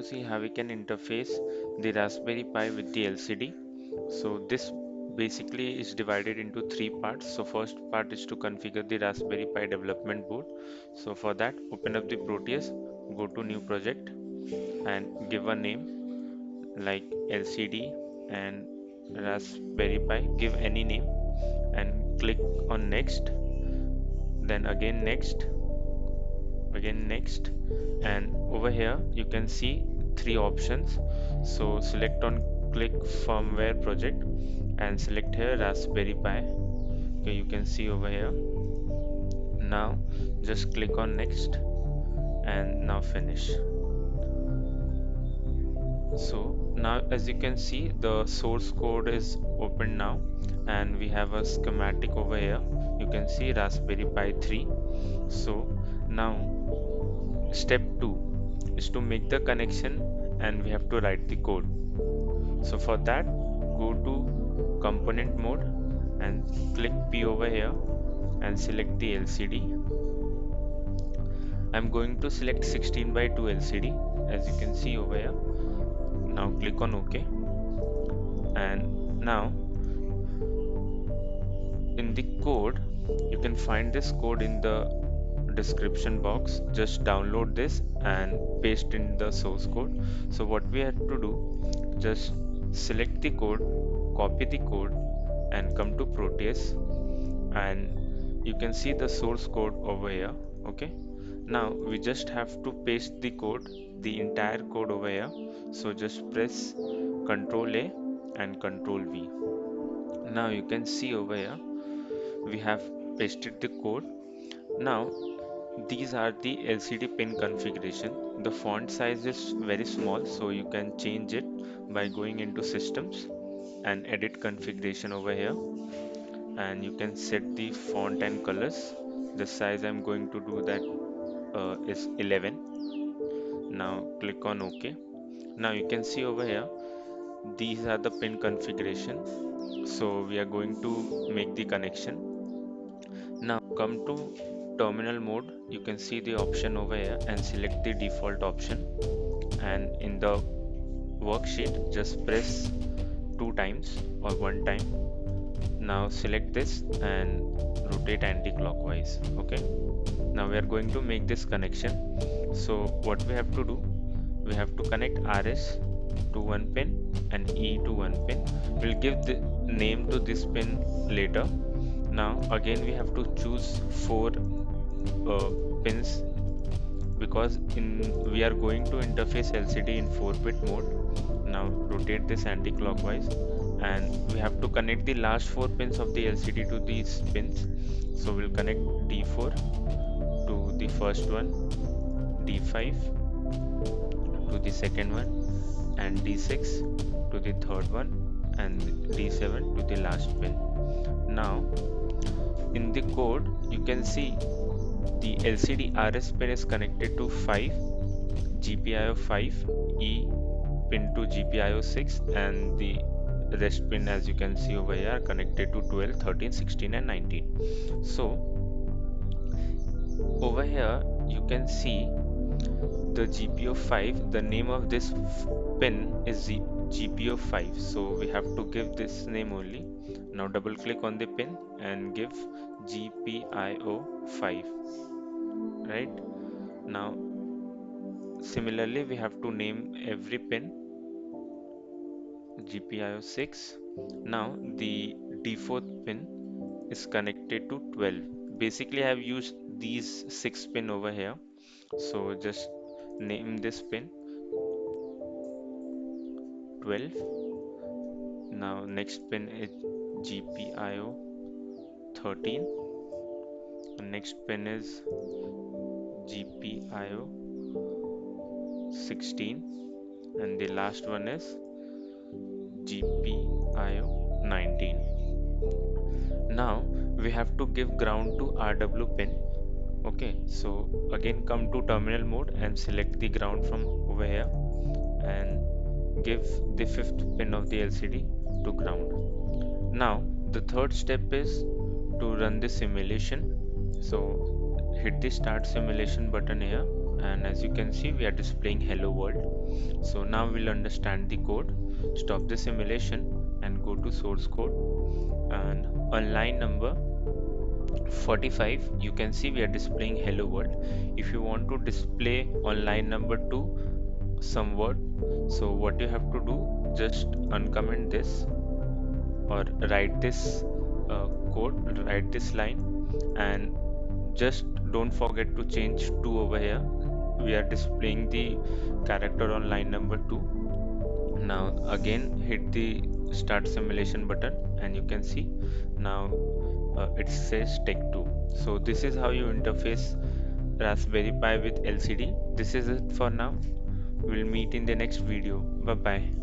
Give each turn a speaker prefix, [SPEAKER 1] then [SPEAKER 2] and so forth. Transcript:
[SPEAKER 1] see how we can interface the Raspberry Pi with the LCD. So this basically is divided into three parts. So first part is to configure the Raspberry Pi development board. So for that, open up the Proteus, go to new project and give a name like LCD and Raspberry Pi. Give any name and click on next, then again next, and over here you can see three options. So select on click firmware project and select here Raspberry Pi. Okay, you can see over here. Now just click on next and now finish. So now as you can see, the source code is open now and we have a schematic over here. You can see Raspberry Pi 3. So now step 2 is to make the connection and we have to write the code. So for that, go to component mode and click P over here and select the LCD. I'm going to select 16 by 2 LCD as you can see over here. Now click on OK, and now in the code you can find this code in the description box. Just download this and paste in the source code. So what we have to do, just select the code, copy the code and come to Proteus, and you can see the source code over here. Okay, now we just have to paste the code, the entire code over here. So just press Ctrl A and Ctrl V. Now you can see over here we have pasted the code. Now these are the LCD pin configuration. The font size is very small, so you can change it by going into systems and edit configuration over here, and you can set the font and colors. The size I'm going to do that is 11. Now click on OK. Now you can see over here these are the pin configuration. So we are going to make the connection. Now come to terminal mode. You can see the option over here and select the default option, and in the worksheet just press two times or one time. Now select this and rotate anti-clockwise. Okay, now we are going to make this connection. So what we have to do, we have to connect RS to one pin and E to one pin. We'll give the name to this pin later. Now again we have to choose four pins because we are going to interface LCD in 4-bit mode. Now rotate this anti-clockwise and we have to connect the last four pins of the LCD to these pins. So we'll connect D4 to the first one, D5 to the second one, and D6 to the third one, and D7 to the last pin. Now in the code you can see the LCD RS pin is connected to 5, GPIO 5, E pin to GPIO 6, and the rest pin as you can see over here are connected to 12, 13, 16 and 19. So over here you can see the GPIO 5, the name of this pin is GPIO 5, so we have to give this name only. Now double click on the pin and give GPIO 5. Right, now similarly we have to name every pin GPIO 6. Now the D4th pin is connected to 12. Basically I have used these 6 pin over here, so just name this pin 12. Now next pin is GPIO 13, and next pin is GPIO 16, and the last one is GPIO 19. Now we have to give ground to RW pin. Okay, so again come to terminal mode and select the ground from over here and give the 5th pin of the LCD to ground. Now the third step is to run the simulation. So hit the start simulation button here and as you can see we are displaying hello world. So now we'll understand the code. Stop the simulation and go to source code, and on line number 45 you can see we are displaying hello world. If you want to display on line number 2 some word, so what you have to do, just uncomment this or write this code, write this line, and just don't forget to change 2 over here. We are displaying the character on line number 2. Now again hit the start simulation button and you can see now it says tech 2. So this is how you interface Raspberry Pi with LCD. This is it for now. We'll meet in the next video. Bye bye.